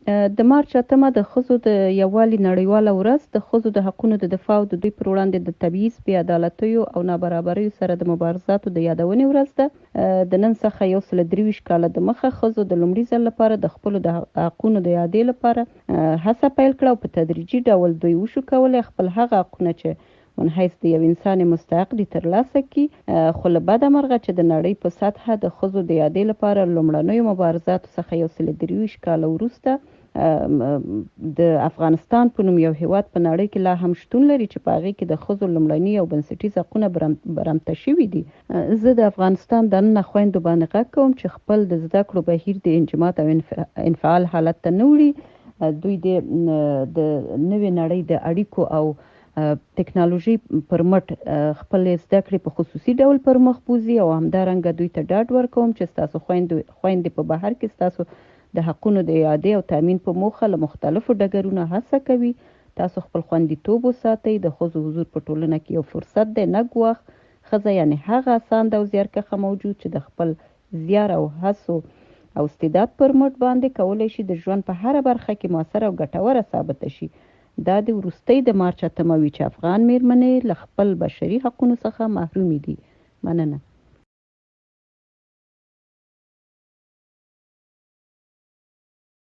د مارچ 8 د ښځو د یووالي نړیواله ورځ د ښځو د حقونو د دفاع او د دوی پر وړاندې د تبعیض، بې عدالتیو او نابرابریو سره د مبارزاتو د یادونې ورځ ده. د نن څخه 123 کاله د مخه ښځو د لومړي ځل لپاره د خپلو د حقونو د اعادې لپاره هڅه پیل کړه او په تدریجي ډول دوی وشو کولی خپل هغه حقونه چې من حیث د یو انسان مستحق دي ترلاسه کړي. خو له بده مرغه چې د نړۍ په سطحه د ښځو د اعادې لپاره لومړنیو مبارزاتو څخه 123 کاله وروسته د افغانستان په نوم یو هیواد په نړۍ کې لا هم شتون لري چې په هغې کې د ښځو لومړني او بنسټیز حقونه برمته شوي دي. زه د افغانستان دننه خویندو باندې غږ کوم چې خپل د زده کړو بهیر د انجماد او انفعال حالت ته نه وړي. دوی د نوې نړۍ د اړیکو او ټکنالوژي پر مټ خپل زده کړې په خصوصي ډول پر مخ بوځي او همدارنګه دوی ته ډاډ ورکوم چې ستاسو خویندې په بهر کې ستاسو د حقونو د اعادې او تامین په موخه له مختلفو ډګرونو هڅه کوي. تاسو خپل خوندیتوب وساتئ. د ښځو حضور په ټولنه کې یو فرصت دی، نه ګواښ. ښځه یعنې هغه اسانده او زیارکښه موجود چې د خپل زیار او هڅو او استعداد پر مټ باندې کولی شي د ژوند په هره برخه کې مؤثره او ګټوره ثابته شي. دا د وروستۍ د مارچ 8 وي چې افغان میرمنې له خپل بشري حقونو څخه محرومې دي. مننه.